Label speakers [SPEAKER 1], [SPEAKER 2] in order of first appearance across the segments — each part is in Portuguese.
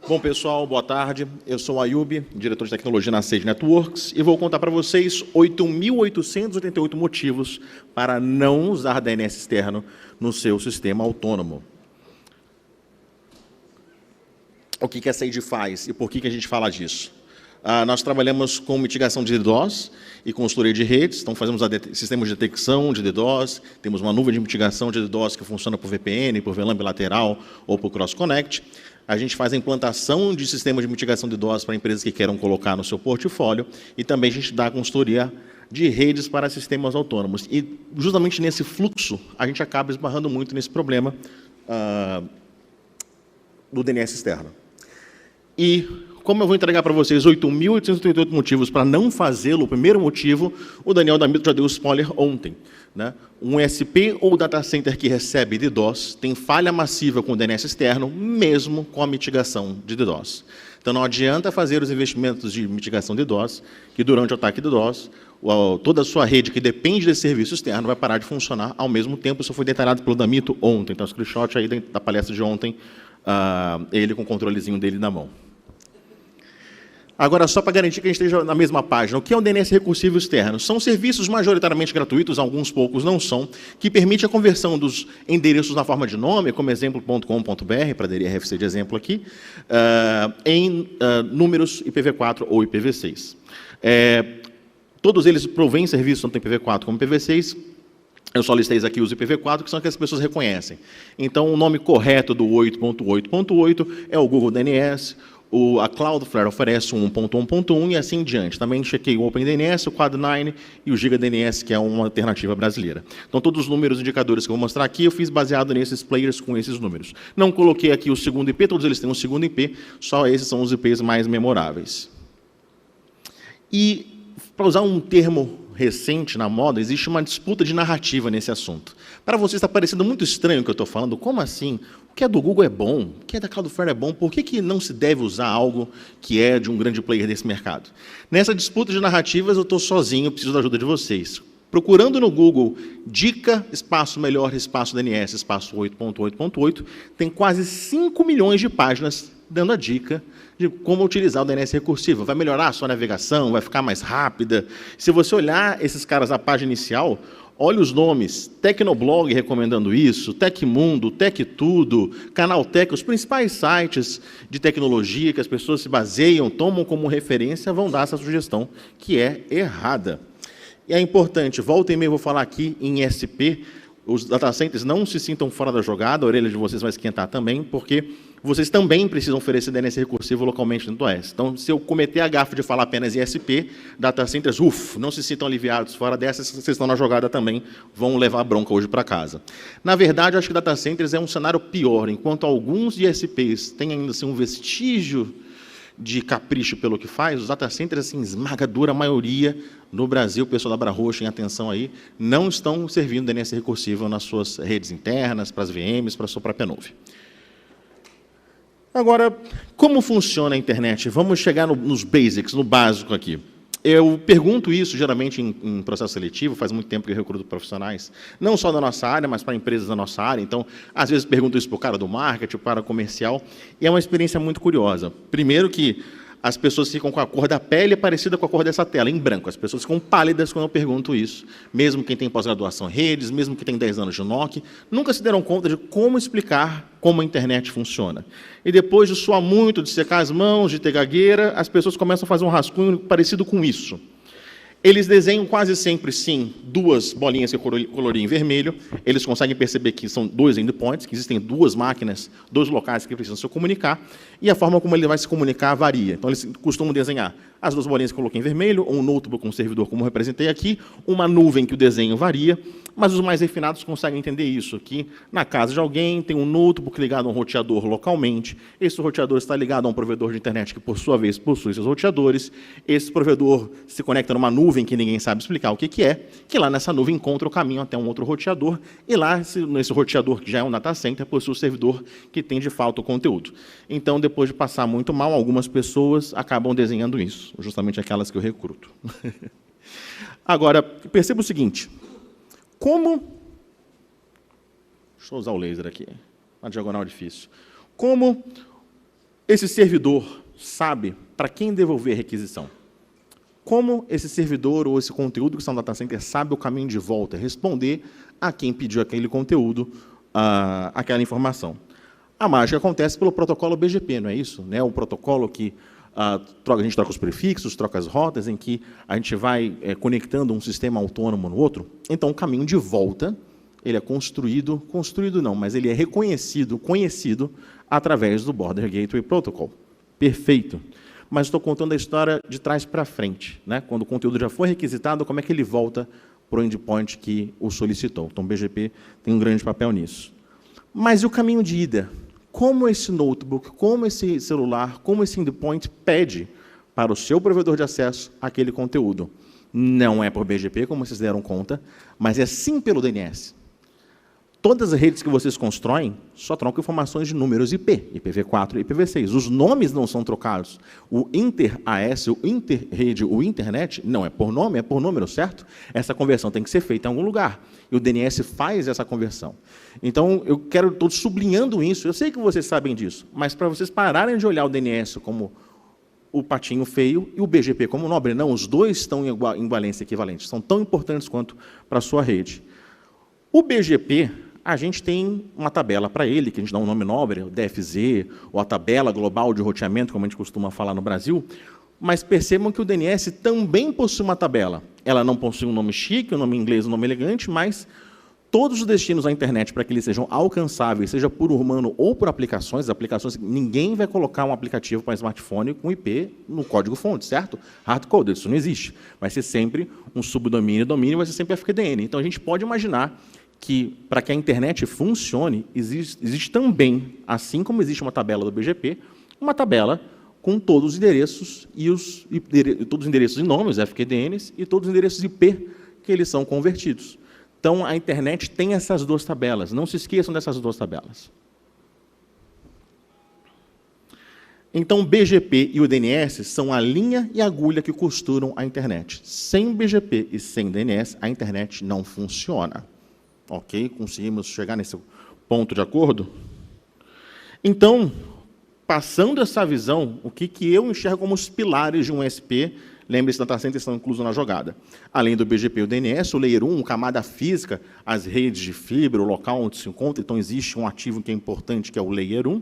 [SPEAKER 1] Bom, pessoal, boa tarde. Eu sou o Ayub, diretor de tecnologia na Sage Networks, e vou contar para vocês 8.888 motivos para não usar DNS externo no seu sistema autônomo. O que a Sage faz e por que a gente fala disso? Nós trabalhamos com mitigação de DDoS e consultoria de redes, então fazemos sistemas de detecção de DDoS, temos uma nuvem de mitigação de DDoS que funciona por VPN, por VLAN bilateral ou por cross-connect. A gente faz a implantação de sistemas de mitigação de DDoS para empresas que queiram colocar no seu portfólio e também a gente dá consultoria de redes para sistemas autônomos. E justamente nesse fluxo, a gente acaba esbarrando muito nesse problema do DNS externo. E como eu vou entregar para vocês 8.888 motivos para não fazê-lo, o primeiro motivo, o Daniel D'Amico já deu spoiler ontem. Né? Um SP ou data center que recebe DDoS tem falha massiva com o DNS externo, mesmo com a mitigação de DDoS. Então não adianta fazer os investimentos de mitigação de DDoS, que durante o ataque de DDoS, toda a sua rede que depende desse serviço externo vai parar de funcionar ao mesmo tempo. Isso foi detalhado pelo D'Amico ontem. Então, o screenshot aí da palestra de ontem, ele com o controlezinho dele na mão. Agora, só para garantir que a gente esteja na mesma página, o que é um DNS recursivo externo? São serviços majoritariamente gratuitos, alguns poucos não são, que permite a conversão dos endereços na forma de nome, como exemplo.com.br, para aderir a RFC de exemplo aqui, em números IPv4 ou IPv6. Todos eles provêm serviços tanto IPv4 como IPv6. Eu só listei aqui os IPv4, que são as que as pessoas reconhecem. Então, o nome correto do 8.8.8 é o Google DNS, a Cloudflare oferece o 1.1.1 e assim em diante. Também chequei o OpenDNS, o Quad9 e o GigaDNS, que é uma alternativa brasileira. Então, todos os números indicadores que eu vou mostrar aqui, eu fiz baseado nesses players com esses números. Não coloquei aqui o segundo IP, todos eles têm um segundo IP, só esses são os IPs mais memoráveis. E, para usar um termo recente na moda, existe uma disputa de narrativa nesse assunto. Para vocês está parecendo muito estranho o que eu estou falando. Como assim? O que é do Google é bom, o que é da Cloudflare é bom, por que não se deve usar algo que é de um grande player desse mercado? Nessa disputa de narrativas, eu estou sozinho, preciso da ajuda de vocês. Procurando no Google, dica, espaço melhor, espaço DNS, espaço 8.8.8, tem quase 5 milhões de páginas dando a dica de como utilizar o DNS recursivo. Vai melhorar a sua navegação, vai ficar mais rápida. Se você olhar esses caras na página inicial, olha os nomes, Tecnoblog recomendando isso, Tecmundo, Tectudo, Canaltech, os principais sites de tecnologia que as pessoas se baseiam, tomam como referência, vão dar essa sugestão, que é errada. E é importante, volta e meia eu vou falar aqui em SP, os data centers não se sintam fora da jogada, a orelha de vocês vai esquentar também, porque vocês também precisam oferecer DNS recursivo localmente dentro do OS. Então, se eu cometer a gafe de falar apenas ISP, data centers, não se sintam aliviados, fora dessas, vocês estão na jogada também, vão levar bronca hoje para casa. Na verdade, eu acho que data centers é um cenário pior, enquanto alguns ISPs têm ainda assim, um vestígio de capricho pelo que faz, os data centers, assim, esmagadora maioria no Brasil, o pessoal da Brarrocha, em atenção aí, não estão servindo DNS recursivo nas suas redes internas, para as VMs, para a sua própria nuvem. Agora, como funciona a internet? Vamos chegar nos basics, no básico aqui. Eu pergunto isso, geralmente, em processo seletivo, faz muito tempo que eu recruto profissionais, não só da nossa área, mas para empresas da nossa área. Então, às vezes, pergunto isso para o cara do marketing, para o comercial, e é uma experiência muito curiosa. Primeiro que as pessoas ficam com a cor da pele parecida com a cor dessa tela, em branco. As pessoas ficam pálidas quando eu pergunto isso. Mesmo quem tem pós-graduação em redes, mesmo quem tem 10 anos de NOC, nunca se deram conta de como explicar como a internet funciona. E depois de suar muito, de secar as mãos, de ter gagueira, as pessoas começam a fazer um rascunho parecido com isso. Eles desenham quase sempre, sim, duas bolinhas que eu colori em vermelho. Eles conseguem perceber que são dois endpoints, que existem duas máquinas, dois locais que precisam se comunicar, e a forma como ele vai se comunicar varia. Então, eles costumam desenhar as duas bolinhas que eu coloquei em vermelho, um notebook, um servidor, como eu representei aqui, uma nuvem que o desenho varia, mas os mais refinados conseguem entender isso, que na casa de alguém tem um notebook ligado a um roteador localmente, esse roteador está ligado a um provedor de internet que, por sua vez, possui seus roteadores, esse provedor se conecta numa nuvem que ninguém sabe explicar o que é, que lá nessa nuvem encontra o caminho até um outro roteador, e lá, nesse roteador, que já é um data center, possui o servidor que tem, de fato, o conteúdo. Então, depois de passar muito mal, algumas pessoas acabam desenhando isso, justamente aquelas que eu recruto. Agora, perceba o seguinte, deixa eu usar o laser aqui, uma diagonal difícil. Como esse servidor sabe para quem devolver a requisição? Como esse servidor ou esse conteúdo que está no data center sabe o caminho de volta, responder a quem pediu aquele conteúdo, aquela informação? A mágica acontece pelo protocolo BGP, não é isso? Né? O protocolo que a gente troca os prefixos, troca as rotas, em que a gente vai conectando um sistema autônomo no outro. Então, o caminho de volta, ele é construído não, mas ele é reconhecido, conhecido, através do Border Gateway Protocol. Perfeito. Mas estou contando a história de trás para frente, né? Quando o conteúdo já foi requisitado, como é que ele volta para o endpoint que o solicitou. Então, o BGP tem um grande papel nisso. Mas e o caminho de ida? Como esse notebook, como esse celular, como esse endpoint pede para o seu provedor de acesso aquele conteúdo? Não é por BGP, como vocês deram conta, mas é sim pelo DNS. Todas as redes que vocês constroem só trocam informações de números IP, IPv4 e IPv6. Os nomes não são trocados. O inter-AS, o inter-rede, o internet, não é por nome, é por número, certo? Essa conversão tem que ser feita em algum lugar. E o DNS faz essa conversão. Então, eu quero todos sublinhando isso. Eu sei que vocês sabem disso, mas para vocês pararem de olhar o DNS como o patinho feio e o BGP como nobre, não, os dois estão em valência equivalente, são tão importantes quanto para a sua rede. O BGP, a gente tem uma tabela para ele, que a gente dá um nome nobre, o DFZ, ou a tabela global de roteamento, como a gente costuma falar no Brasil, mas percebam que o DNS também possui uma tabela. Ela não possui um nome chique, um nome inglês, um nome elegante, mas todos os destinos da internet, para que eles sejam alcançáveis, seja por humano ou por aplicações, ninguém vai colocar um aplicativo para smartphone com IP no código-fonte, certo? Hard-coded, isso não existe. Vai ser sempre um subdomínio, domínio, vai ser sempre FQDN. Então, a gente pode imaginar que, para que a internet funcione, existe também, assim como existe uma tabela do BGP, uma tabela com todos os endereços todos os endereços de nomes, FQDNs, e todos os endereços IP que eles são convertidos. Então, a internet tem essas duas tabelas. Não se esqueçam dessas duas tabelas. Então, o BGP e o DNS são a linha e a agulha que costuram a internet. Sem BGP e sem DNS, a internet não funciona. Ok? Conseguimos chegar nesse ponto de acordo? Então, passando essa visão, o que eu enxergo como os pilares de um SP, lembre-se, data centers estão inclusos na jogada. Além do BGP e o DNS, o Layer 1, camada física, as redes de fibra, o local onde se encontra, então existe um ativo que é importante, que é o Layer 1,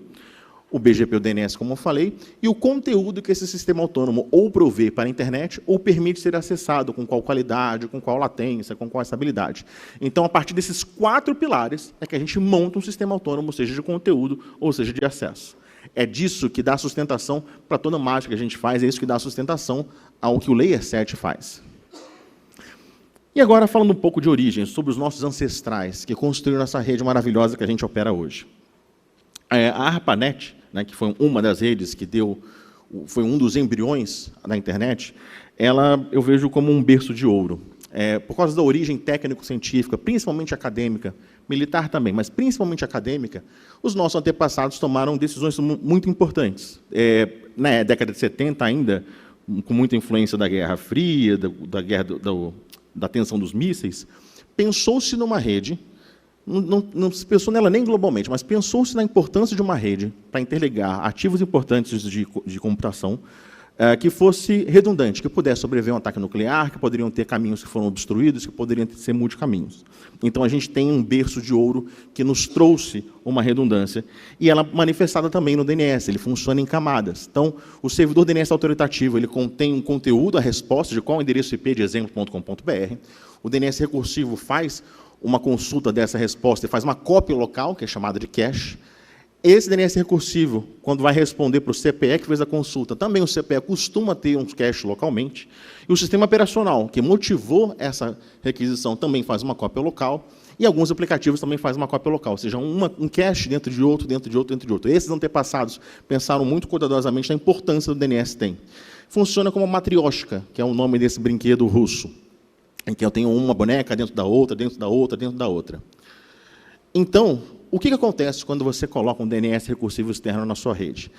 [SPEAKER 1] o BGP e o DNS, como eu falei, e o conteúdo que esse sistema autônomo ou provê para a internet ou permite ser acessado, com qual qualidade, com qual latência, com qual estabilidade. Então, a partir desses 4 pilares, é que a gente monta um sistema autônomo, seja de conteúdo ou seja de acesso. É disso que dá sustentação para toda a mágica que a gente faz, é isso que dá sustentação ao que o Layer 7 faz. E agora, falando um pouco de origem, sobre os nossos ancestrais, que construíram essa rede maravilhosa que a gente opera hoje. A ARPANET, né, que foi uma das redes que foi um dos embriões da internet, eu vejo como um berço de ouro. Por causa da origem técnico-científica, principalmente acadêmica, militar também, mas principalmente acadêmica, os nossos antepassados tomaram decisões muito importantes. Na década de 70 ainda, com muita influência da Guerra Fria, da tensão dos mísseis, pensou-se numa rede, não se pensou nela nem globalmente, mas pensou-se na importância de uma rede para interligar ativos importantes de computação, que fosse redundante, que pudesse sobreviver a um ataque nuclear, que poderiam ter caminhos que foram obstruídos, que poderiam ser multicaminhos. Então, a gente tem um berço de ouro que nos trouxe uma redundância, e ela é manifestada também no DNS, ele funciona em camadas. Então, o servidor DNS autoritativo, ele contém um conteúdo, a resposta de qual endereço IP de exemplo.com.br. O DNS recursivo faz uma consulta dessa resposta e faz uma cópia local, que é chamada de cache. Esse DNS recursivo, quando vai responder para o CPE que fez a consulta, também o CPE costuma ter um cache localmente, e o sistema operacional, que motivou essa requisição, também faz uma cópia local, e alguns aplicativos também fazem uma cópia local, ou seja, um cache dentro de outro, dentro de outro, dentro de outro. Esses antepassados pensaram muito cuidadosamente na importância do DNS tem. Funciona como uma matriótica, que é o nome desse brinquedo russo, em que eu tenho uma boneca dentro da outra, dentro da outra, dentro da outra. Então, o que acontece quando você coloca um DNS recursivo externo na sua rede?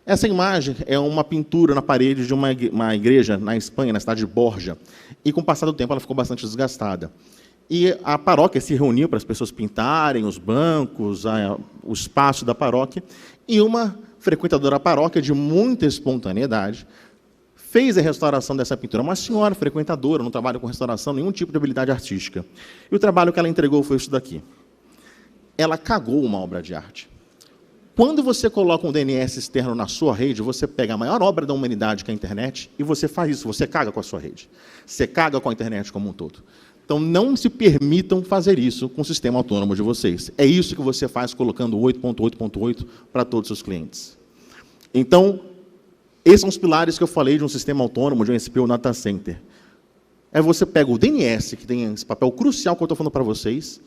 [SPEAKER 1] Essa imagem é uma pintura na parede de uma igreja na Espanha, na cidade de Borja, e, com o passar do tempo, ela ficou bastante desgastada. E a paróquia se reuniu para as pessoas pintarem os bancos, o espaço da paróquia, e uma frequentadora da paróquia, de muita espontaneidade, fez a restauração dessa pintura. Uma senhora frequentadora, não trabalha com restauração, nenhum tipo de habilidade artística. E o trabalho que ela entregou foi isso daqui. Ela cagou uma obra de arte. Quando você coloca um DNS externo na sua rede, você pega a maior obra da humanidade, que é a internet, e você faz isso, você caga com a sua rede. Você caga com a internet como um todo. Então, não se permitam fazer isso com o sistema autônomo de vocês. É isso que você faz colocando 8.8.8 para todos os seus clientes. Então, esses são os pilares que eu falei de um sistema autônomo, de um SPO Data Center. Aí você pega o DNS, que tem esse papel crucial que eu estou falando para vocês,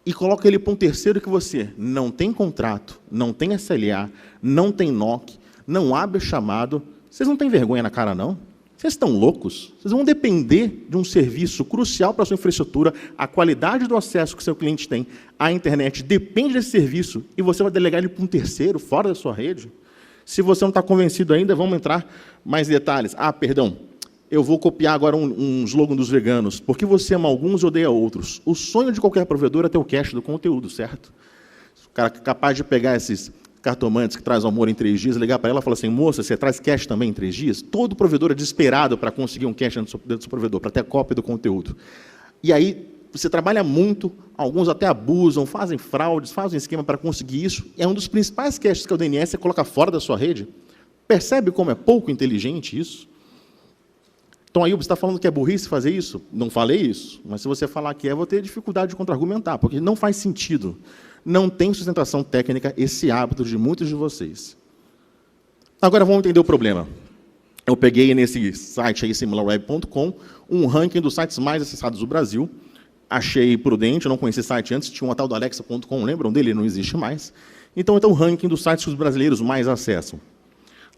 [SPEAKER 1] e coloca ele para um terceiro que você não tem contrato, não tem SLA, não tem NOC, não abre chamado. Vocês não têm vergonha na cara, não? Vocês estão loucos? Vocês vão depender de um serviço crucial para a sua infraestrutura, a qualidade do acesso que o seu cliente tem à internet depende desse serviço, e você vai delegar ele para um terceiro, fora da sua rede? Se você não está convencido ainda, vamos entrar mais detalhes. Ah, perdão, eu vou copiar agora um slogan dos veganos. Porque você ama alguns e odeia outros. O sonho de qualquer provedor é ter o cache do conteúdo, certo? O cara é capaz de pegar esses cartomantes que traz amor em 3 dias, ligar para ela e falar assim, moça, você traz cache também em 3 dias? Todo provedor é desesperado para conseguir um cache dentro do seu provedor, para ter cópia do conteúdo. E aí, você trabalha muito, alguns até abusam, fazem fraudes, fazem esquema para conseguir isso. É um dos principais caches que é o DNS, você coloca fora da sua rede. Percebe como é pouco inteligente isso? Então, aí você está falando que é burrice fazer isso? Não falei isso, mas se você falar que é, eu vou ter dificuldade de contra-argumentar, porque não faz sentido. Não tem sustentação técnica esse hábito de muitos de vocês. Agora, vamos entender o problema. Eu peguei nesse site aí, similarweb.com, um ranking dos sites mais acessados do Brasil. Achei prudente, eu não conhecia esse site antes, tinha uma tal do Alexa.com, lembram dele? Não existe mais. Então, o ranking dos sites que os brasileiros mais acessam.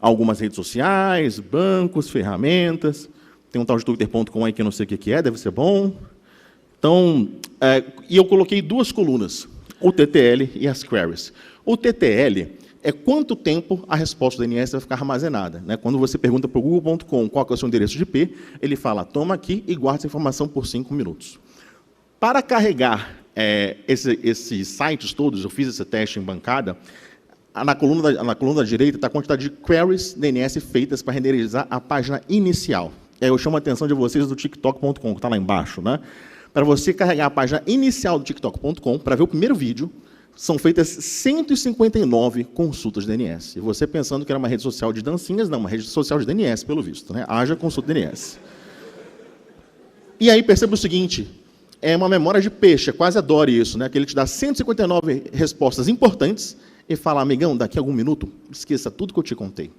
[SPEAKER 1] Algumas redes sociais, bancos, ferramentas. Tem um tal de Twitter.com aí que eu não sei o que é, deve ser bom. Então, e eu coloquei 2 colunas, o TTL e as queries. O TTL é quanto tempo a resposta do DNS vai ficar armazenada. Né? Quando você pergunta para o Google.com qual é o seu endereço de IP, ele fala, toma aqui e guarda essa informação por 5 minutos. Para carregar esses sites todos, eu fiz esse teste em bancada, na coluna da direita está a quantidade de queries DNS feitas para renderizar a página inicial. E aí eu chamo a atenção de vocês do TikTok.com, que está lá embaixo. Né? Para você carregar a página inicial do TikTok.com, para ver o primeiro vídeo, são feitas 159 consultas de DNS. E você pensando que era uma rede social de dancinhas, não, uma rede social de DNS, pelo visto. Né? Haja consulta de DNS. E aí perceba o seguinte, é uma memória de peixe, eu quase adoro isso, né? Que ele te dá 159 respostas importantes e fala, amigão, daqui a algum minuto, esqueça tudo que eu te contei.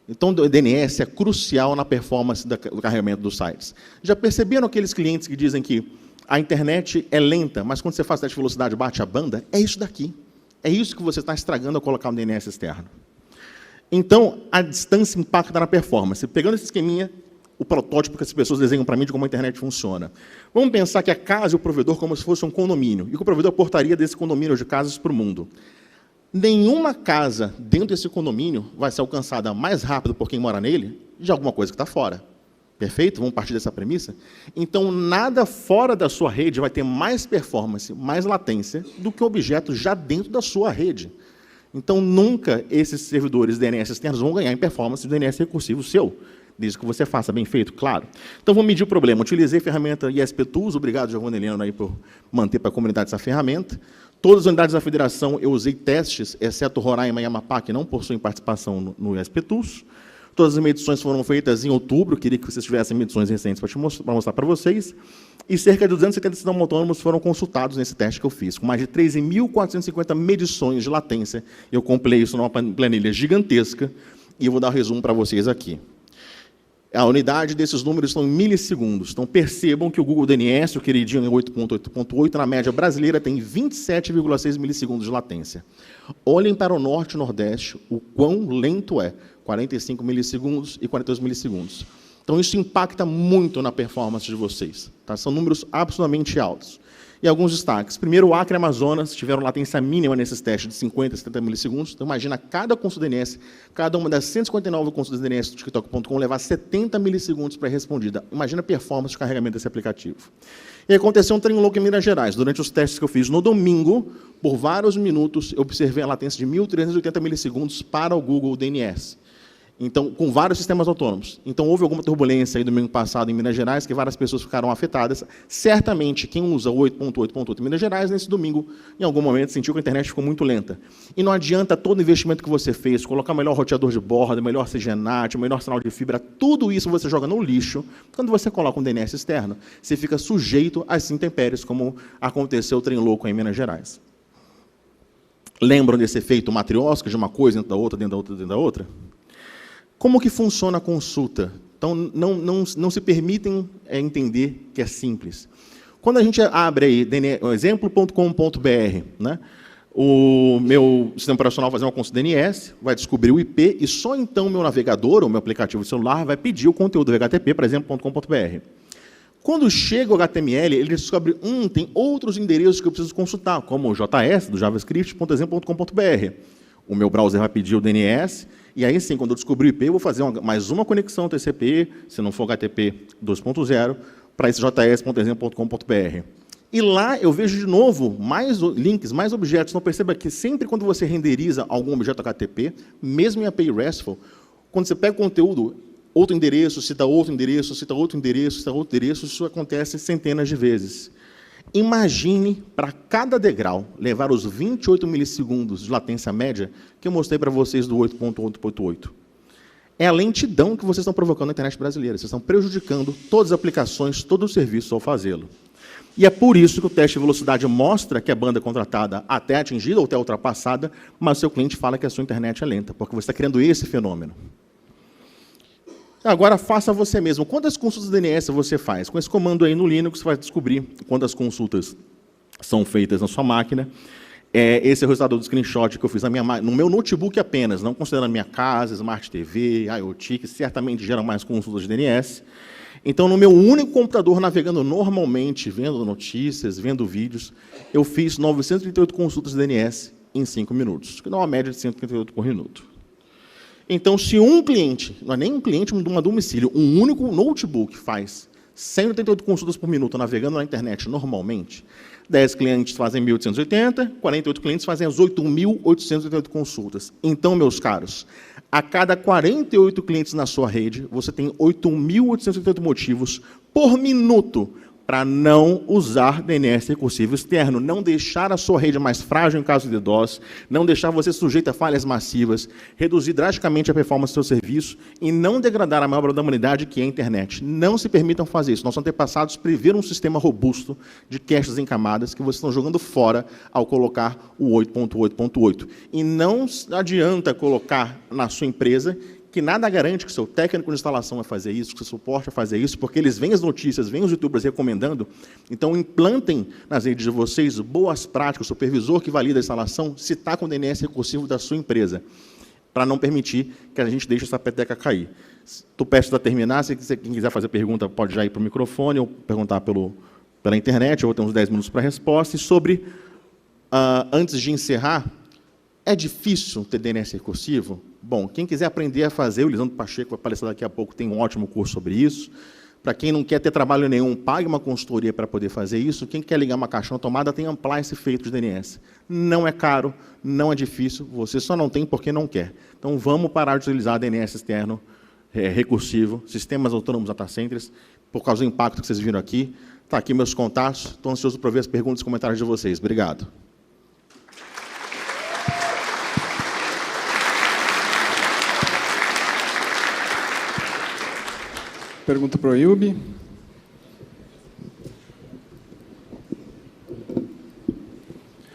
[SPEAKER 1] Então, o DNS é crucial na performance do carregamento dos sites. Já perceberam aqueles clientes que dizem que a internet é lenta, mas quando você faz teste de velocidade bate a banda? É isso daqui. É isso que você está estragando ao colocar um DNS externo. Então, a distância impacta na performance. Pegando esse esqueminha, o protótipo que as pessoas desenham para mim de como a internet funciona. Vamos pensar que a casa e o provedor como se fosse um condomínio, e que o provedor portaria desse condomínio de casas para o mundo. Nenhuma casa dentro desse condomínio vai ser alcançada mais rápido por quem mora nele de alguma coisa que está fora. Perfeito? Vamos partir dessa premissa? Então, nada fora da sua rede vai ter mais performance, mais latência, do que o objeto já dentro da sua rede. Então, nunca esses servidores DNS externos vão ganhar em performance do DNS recursivo seu, desde que você faça bem feito, claro. Então, vamos medir o problema. Utilizei a ferramenta ISP Tools, obrigado, Giovanni Heleno, aí, por manter para a comunidade essa ferramenta. Todas as unidades da federação eu usei testes, exceto Roraima e Amapá, que não possuem participação no ISP Tools. Todas as medições foram feitas em outubro, queria que vocês tivessem medições recentes para mostrar para vocês. E cerca de 270 sistemas autônomos foram consultados nesse teste que eu fiz, com mais de 13.450 medições de latência. Eu compilei isso numa planilha gigantesca, e eu vou dar o resumo para vocês aqui. A unidade desses números estão em milissegundos. Então, percebam que o Google DNS, o queridinho em 8.8.8, na média brasileira, tem 27,6 milissegundos de latência. Olhem para o norte e nordeste, o quão lento é. 45 milissegundos e 42 milissegundos. Então, isso impacta muito na performance de vocês. Tá? São números absolutamente altos. E alguns destaques. Primeiro, o Acre e Amazonas tiveram latência mínima nesses testes de 50 a 70 milissegundos. Então, imagina cada consulta DNS, cada uma das 159 consultas DNS do TikTok.com levar 70 milissegundos para respondida. Imagina a performance de carregamento desse aplicativo. E aconteceu um trem louco em Minas Gerais. Durante os testes que eu fiz no domingo, por vários minutos, eu observei a latência de 1.380 milissegundos para o Google DNS. Então, com vários sistemas autônomos. Então, houve alguma turbulência aí domingo passado em Minas Gerais, que várias pessoas ficaram afetadas. Certamente, quem usa 8.8.8 em Minas Gerais, nesse domingo, em algum momento, sentiu que a internet ficou muito lenta. E não adianta todo o investimento que você fez, colocar melhor roteador de borda, melhor CGNAT, melhor sinal de fibra, tudo isso você joga no lixo. Quando você coloca um DNS externo, você fica sujeito às intempéries, como aconteceu o trem louco em Minas Gerais. Lembram desse efeito matriosca, de uma coisa dentro da outra, dentro da outra, dentro da outra? Como que funciona a consulta? Então, não se permitem entender que é simples. Quando a gente abre aí exemplo.com.br, né, o meu sistema operacional vai fazer uma consulta DNS, vai descobrir o IP, e só então o meu navegador, ou meu aplicativo de celular, vai pedir o conteúdo do HTTP para exemplo.com.br. Quando chega o HTML, ele descobre, tem outros endereços que eu preciso consultar, como o JS, do javascript.exemplo.com.br. O meu browser vai pedir o DNS, e aí sim, quando eu descobrir o IP, eu vou fazer mais uma conexão TCP, se não for HTTP 2.0, para esse js.exemplo.com.br. E lá eu vejo de novo mais links, mais objetos. Então perceba que sempre quando você renderiza algum objeto HTTP, mesmo em API RESTful, quando você pega o conteúdo, outro endereço, cita outro endereço, cita outro endereço, cita outro endereço, isso acontece centenas de vezes. Imagine, para cada degrau, levar os 28 milissegundos de latência média que eu mostrei para vocês do 8.8.8. É a lentidão que vocês estão provocando na internet brasileira. Vocês estão prejudicando todas as aplicações, todo o serviço ao fazê-lo. E é por isso que o teste de velocidade mostra que a banda contratada até é atingida ou até ultrapassada, mas o seu cliente fala que a sua internet é lenta, porque você está criando esse fenômeno. Agora, faça você mesmo. Quantas consultas DNS você faz? Com esse comando aí no Linux, você vai descobrir quantas consultas são feitas na sua máquina. Esse é o resultado do screenshot que eu fiz no meu notebook apenas, não considerando a minha casa, Smart TV, IoT, que certamente geram mais consultas de DNS. Então, no meu único computador, navegando normalmente, vendo notícias, vendo vídeos, eu fiz 938 consultas de DNS em 5 minutos, que dá uma média de 138 por minuto. Então, se um cliente, não é nem um cliente de um domicílio, um único notebook faz 188 consultas por minuto navegando na internet normalmente, 10 clientes fazem 1.880, 48 clientes fazem as 8.888 consultas. Então, meus caros, a cada 48 clientes na sua rede, você tem 8.888 motivos por minuto para não usar DNS recursivo externo, não deixar a sua rede mais frágil em caso de DDoS, não deixar você sujeito a falhas massivas, reduzir drasticamente a performance do seu serviço e não degradar a maior obra da humanidade, que é a internet. Não se permitam fazer isso. Nossos antepassados preveram um sistema robusto de caches em camadas que vocês estão jogando fora ao colocar o 8.8.8. E não adianta colocar na sua empresa que nada garante que o seu técnico de instalação vai fazer isso, que o seu suporte vai fazer isso, porque eles veem as notícias, veem os youtubers recomendando. Então, implantem nas redes de vocês boas práticas, o supervisor que valida a instalação, se está com o DNS recursivo da sua empresa, para não permitir que a gente deixe essa peteca cair. Estou prestes a terminar, se quem quiser fazer pergunta pode já ir para o microfone ou perguntar pela internet, eu vou ter uns 10 minutos para a resposta. E sobre, antes de encerrar, é difícil ter DNS recursivo? Bom, quem quiser aprender a fazer, o Lisandro Pacheco vai palestrar daqui a pouco, tem um ótimo curso sobre isso. Para quem não quer ter trabalho nenhum, pague uma consultoria para poder fazer isso. Quem quer ligar uma caixa na tomada, tem Amplice feito de DNS. Não é caro, não é difícil, você só não tem porque não quer. Então, vamos parar de utilizar DNS externo recursivo, sistemas autônomos data centers, por causa do impacto que vocês viram aqui. Está aqui meus contatos, estou ansioso para ver as perguntas e comentários de vocês. Obrigado.
[SPEAKER 2] Pergunta para o Ayub.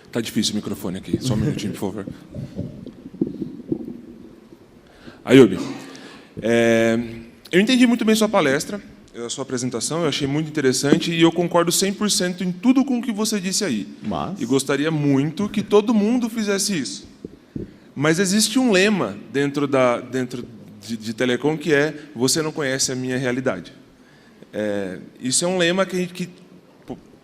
[SPEAKER 3] Está difícil o microfone aqui. Só um minutinho, por favor. Ayub, eu entendi muito bem sua palestra, a sua apresentação, eu achei muito interessante e eu concordo 100% em tudo com o que você disse aí. E gostaria muito que todo mundo fizesse isso. Mas existe um lema dentro de telecom que é: você não conhece a minha realidade. Isso é um lema que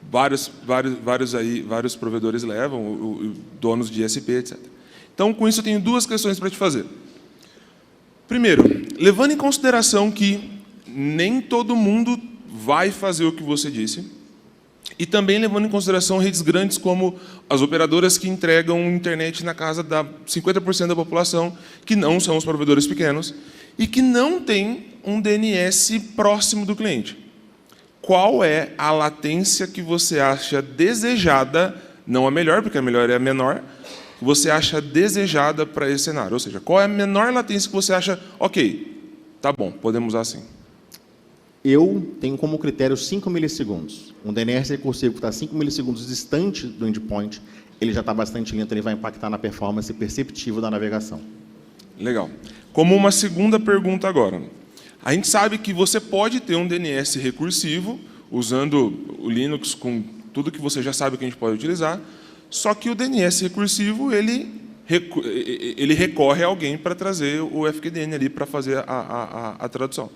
[SPEAKER 3] vários provedores levam, donos de ISP, etc. Então, com isso, eu tenho duas questões para te fazer. Primeiro, levando em consideração que nem todo mundo vai fazer o que você disse, e também levando em consideração redes grandes como as operadoras que entregam internet na casa da 50% da população, que não são os provedores pequenos, e que não têm um DNS próximo do cliente. Qual é a latência que você acha desejada, não a melhor, porque a melhor é a menor, que você acha desejada para esse cenário? Ou seja, qual é a menor latência que você acha, ok, tá bom, podemos usar assim?
[SPEAKER 1] Eu tenho como critério 5 milissegundos. Um DNS recursivo que está 5 milissegundos distante do endpoint, ele já está bastante lento, ele vai impactar na performance perceptível da navegação.
[SPEAKER 3] Legal. Como uma segunda pergunta agora. A gente sabe que você pode ter um DNS recursivo, usando o Linux com tudo que você já sabe que a gente pode utilizar, só que o DNS recursivo, ele recorre a alguém para trazer o FQDN ali para fazer a tradução.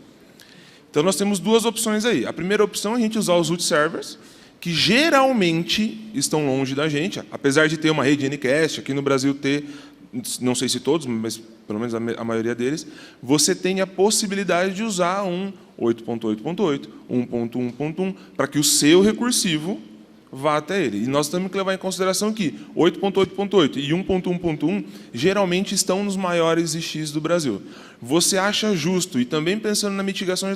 [SPEAKER 3] Então, nós temos duas opções aí. A primeira opção é a gente usar os root servers, que geralmente estão longe da gente, apesar de ter uma rede Ncast, aqui no Brasil ter, não sei se todos, mas pelo menos a maioria deles, você tem a possibilidade de usar um 8.8.8, 1.1.1, para que o seu recursivo vá até ele. E nós temos que levar em consideração que 8.8.8 e 1.1.1 geralmente estão nos maiores IX do Brasil. Você acha justo, e também pensando na mitigação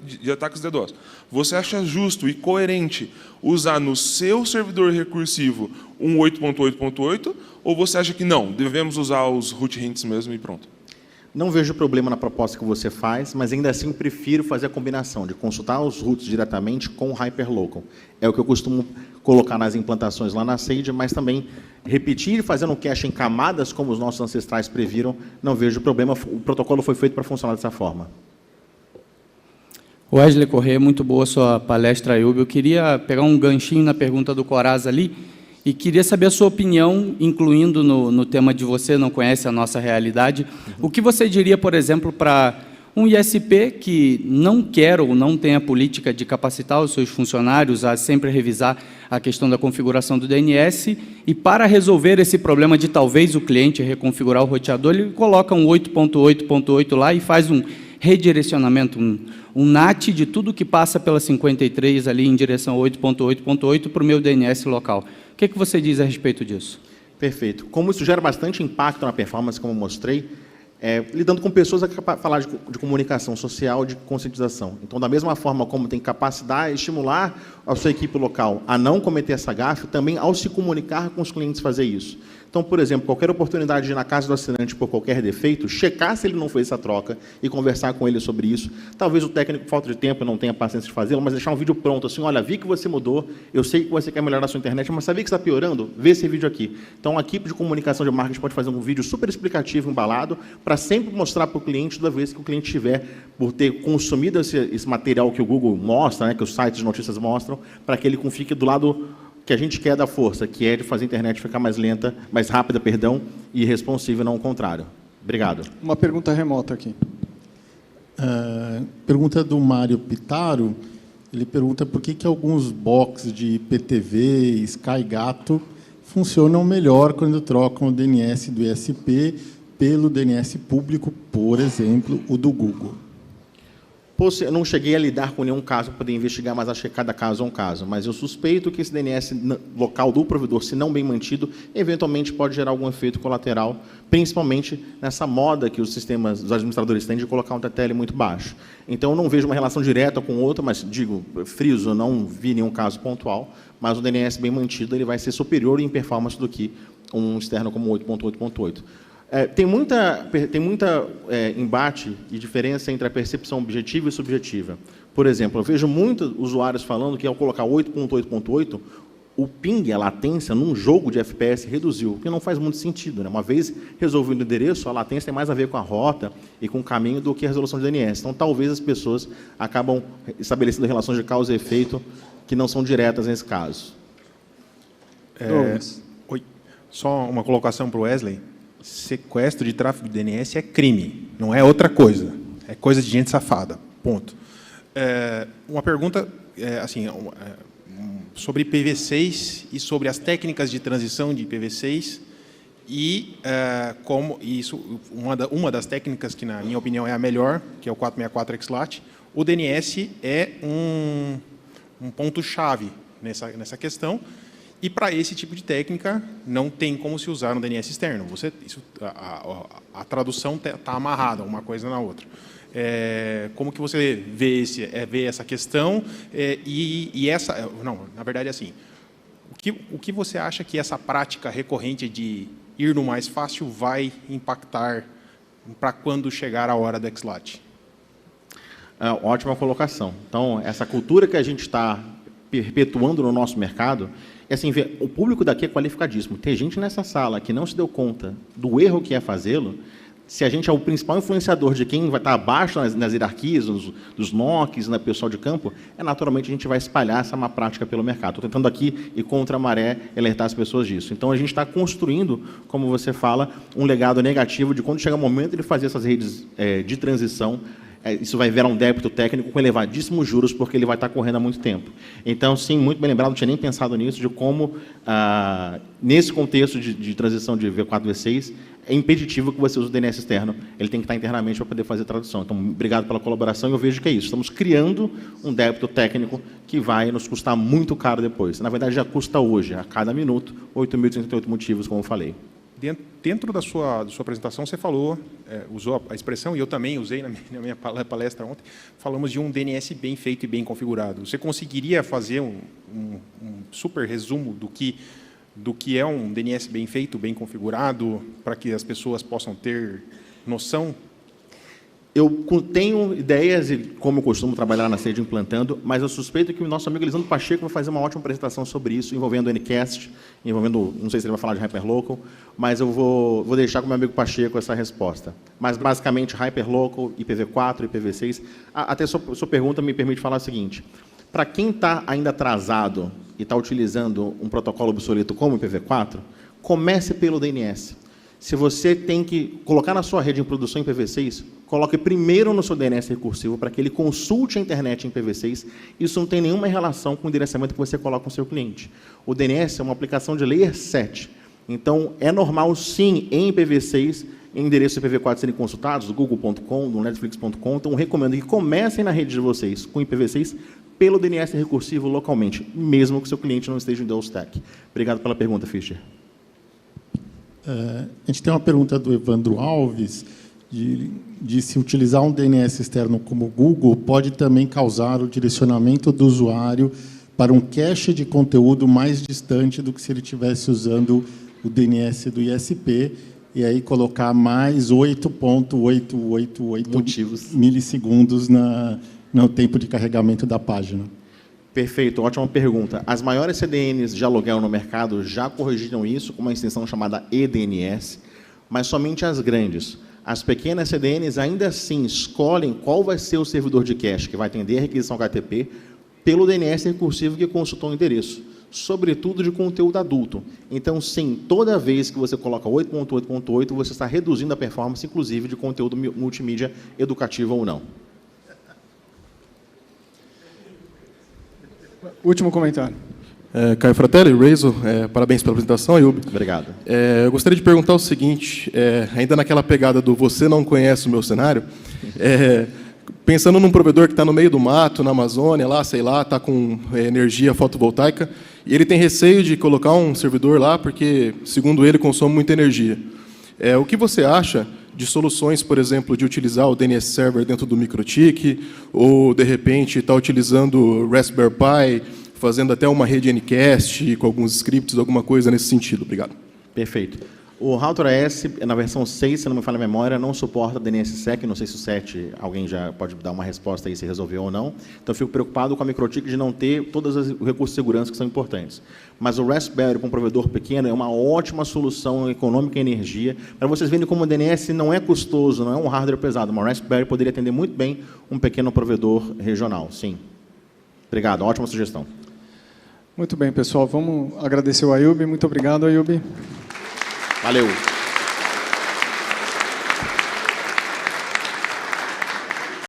[SPEAKER 3] de ataques DDoS, você acha justo e coerente usar no seu servidor recursivo um 8.8.8, ou você acha que não, devemos usar os root hints mesmo e pronto?
[SPEAKER 1] Não vejo problema na proposta que você faz, mas ainda assim prefiro fazer a combinação de consultar os roots diretamente com o hyperlocal. É o que eu costumo colocar nas implantações lá na Sage, mas também repetir fazendo um cache em camadas, como os nossos ancestrais previram, não vejo problema. O protocolo foi feito para funcionar dessa forma.
[SPEAKER 4] Wesley Corrêa, muito boa a sua palestra, Ayub. Eu queria pegar um ganchinho na pergunta do Coraz ali, e queria saber a sua opinião, incluindo no tema de você não conhece a nossa realidade. O que você diria, por exemplo, para um ISP que não quer ou não tem a política de capacitar os seus funcionários a sempre revisar a questão da configuração do DNS, e para resolver esse problema de talvez o cliente reconfigurar o roteador, ele coloca um 8.8.8 lá e faz um redirecionamento, um NAT de tudo que passa pela 53 ali em direção 8.8.8 para o meu DNS local. O que você diz a respeito disso?
[SPEAKER 1] Perfeito. Como isso gera bastante impacto na performance, como eu mostrei, lidando com pessoas a falar de comunicação social, de conscientização. Então, da mesma forma como tem capacidade, estimular a sua equipe local a não cometer essa gafe, também ao se comunicar com os clientes fazer isso. Então, por exemplo, qualquer oportunidade de ir na casa do assinante por qualquer defeito, checar se ele não fez essa troca e conversar com ele sobre isso. Talvez o técnico, por falta de tempo, não tenha paciência de fazê-lo, mas deixar um vídeo pronto, assim, olha, vi que você mudou, eu sei que você quer melhorar a sua internet, mas sabia que está piorando? Vê esse vídeo aqui. Então, a equipe de comunicação de marketing pode fazer um vídeo super explicativo, embalado, para sempre mostrar para o cliente, toda vez que o cliente tiver, por ter consumido esse material que o Google mostra, né, que os sites de notícias mostram, para que ele fique do lado que a gente quer da força, que é de fazer a internet ficar mais lenta, mais rápida, perdão, e responsiva, não o contrário. Obrigado.
[SPEAKER 2] Uma pergunta remota aqui.
[SPEAKER 5] Pergunta do Mário Pitaro. Ele pergunta por que alguns box de IPTV e Sky Gato funcionam melhor quando trocam o DNS do ISP pelo DNS público, por exemplo, o do Google.
[SPEAKER 1] Eu não cheguei a lidar com nenhum caso para poder investigar, mas acho que cada caso é um caso. Mas eu suspeito que esse DNS local do provedor, se não bem mantido, eventualmente pode gerar algum efeito colateral, principalmente nessa moda que os administradores têm de colocar um TTL muito baixo. Então, eu não vejo uma relação direta com outra, mas, friso, eu não vi nenhum caso pontual, mas o DNS bem mantido ele vai ser superior em performance do que um externo como 8.8.8. Tem muita embate e diferença entre a percepção objetiva e subjetiva. Por exemplo, eu vejo muitos usuários falando que ao colocar 8.8.8, o ping, a latência, num jogo de FPS reduziu, o que não faz muito sentido, né? Uma vez resolvido o endereço, a latência tem mais a ver com a rota e com o caminho do que a resolução de DNS. Então, talvez as pessoas acabam estabelecendo relações de causa e efeito que não são diretas nesse caso.
[SPEAKER 6] Oi. Só uma colocação para o Wesley. Sequestro de tráfego de DNS é crime, não é outra coisa. É coisa de gente safada, ponto. Uma pergunta, assim, sobre IPv6 e sobre as técnicas de transição de IPv6 e como isso, uma das técnicas que, na minha opinião, é a melhor, que é o 464 XLAT. O DNS é um ponto-chave nessa questão, e para esse tipo de técnica não tem como se usar um DNS externo. A tradução está amarrada uma coisa na outra. Como que você vê essa questão? Na verdade, é assim, o que você acha que essa prática recorrente de ir no mais fácil vai impactar para quando chegar a hora do XLAT?
[SPEAKER 1] Ótima colocação. Então, essa cultura que a gente está perpetuando no nosso mercado, assim, o público daqui é qualificadíssimo. Tem gente nessa sala que não se deu conta do erro que é fazê-lo. Se a gente é o principal influenciador de quem vai estar abaixo nas hierarquias, dos NOCs, né, pessoal de campo, naturalmente a gente vai espalhar essa má prática pelo mercado. Estou tentando aqui, e contra a maré, alertar as pessoas disso. Então, a gente está construindo, como você fala, um legado negativo de quando chegar o momento de fazer essas redes de transição, isso vai virar um débito técnico com elevadíssimos juros, porque ele vai estar correndo há muito tempo. Então, sim, muito bem lembrado, não tinha nem pensado nisso, de como, nesse contexto de transição de V4 V6, é impeditivo que você use o DNS externo. Ele tem que estar internamente para poder fazer a tradução. Então, obrigado pela colaboração, e eu vejo que é isso. Estamos criando um débito técnico que vai nos custar muito caro depois. Na verdade, já custa hoje, a cada minuto, 8.038 motivos, como eu falei.
[SPEAKER 6] Dentro da sua apresentação, você falou, usou a expressão, e eu também usei na minha palestra ontem, falamos de um DNS bem feito e bem configurado. Você conseguiria fazer um super resumo do que é um DNS bem feito, bem configurado, para que as pessoas possam ter noção?
[SPEAKER 1] Eu tenho ideias, e como eu costumo trabalhar na sede implantando, mas eu suspeito que o nosso amigo Elisandro Pacheco vai fazer uma ótima apresentação sobre isso, envolvendo o Ncast, envolvendo, não sei se ele vai falar de Hyperlocal, mas eu vou deixar com o meu amigo Pacheco essa resposta. Mas, basicamente, Hyperlocal, IPv4, IPv6. Até sua pergunta me permite falar o seguinte: para quem está ainda atrasado e está utilizando um protocolo obsoleto como o IPv4, comece pelo DNS. Se você tem que colocar na sua rede em produção em IPv6, coloque primeiro no seu DNS recursivo para que ele consulte a internet em IPv6. Isso não tem nenhuma relação com o endereçamento que você coloca no seu cliente. O DNS é uma aplicação de Layer 7. Então, é normal, sim, em IPv6, endereços IPv4 serem consultados, do google.com, do netflix.com. Então, recomendo que comecem na rede de vocês com IPv6 pelo DNS recursivo localmente, mesmo que o seu cliente não esteja em dual stack. Obrigado pela pergunta, Fischer.
[SPEAKER 5] A gente tem uma pergunta do Evandro Alves, de se utilizar um DNS externo como o Google pode também causar o direcionamento do usuário para um cache de conteúdo mais distante do que se ele estivesse usando o DNS do ISP, e aí colocar mais 8.888 milissegundos no tempo de carregamento da página.
[SPEAKER 1] Perfeito, ótima pergunta. As maiores CDNs de aluguel no mercado já corrigiram isso com uma extensão chamada eDNS, mas somente as grandes. As pequenas CDNs ainda assim escolhem qual vai ser o servidor de cache que vai atender a requisição HTTP pelo DNS recursivo que consultou o endereço, sobretudo de conteúdo adulto. Então, sim, toda vez que você coloca 8.8.8, você está reduzindo a performance, inclusive, de conteúdo multimídia educativo ou não.
[SPEAKER 2] Último comentário.
[SPEAKER 7] Caio Fratelli, Razor, parabéns pela apresentação, Ayub.
[SPEAKER 1] Obrigado.
[SPEAKER 7] Eu gostaria de perguntar o seguinte, ainda naquela pegada do você não conhece o meu cenário, pensando num provedor que está no meio do mato, na Amazônia, lá, sei lá, está com energia fotovoltaica, e ele tem receio de colocar um servidor lá porque, segundo ele, consome muita energia. O que você acha de soluções, por exemplo, de utilizar o DNS Server dentro do MikroTik, ou, de repente, estar utilizando o Raspberry Pi, fazendo até uma rede Ncast, com alguns scripts, alguma coisa nesse sentido? Obrigado.
[SPEAKER 1] Perfeito. O RouterOS, na versão 6, se não me falha a memória, não suporta DNSSEC, não sei se o 7, alguém já pode dar uma resposta aí se resolveu ou não. Então, eu fico preocupado com a MikroTik de não ter todos os recursos de segurança que são importantes. Mas o Raspberry, com um provedor pequeno, é uma ótima solução econômica em energia. Para vocês verem como o DNS não é custoso, não é um hardware pesado. Uma Raspberry poderia atender muito bem um pequeno provedor regional, sim. Obrigado, ótima sugestão.
[SPEAKER 2] Muito bem, pessoal. Vamos agradecer o Ayub. Muito obrigado, Ayub.
[SPEAKER 1] Valeu.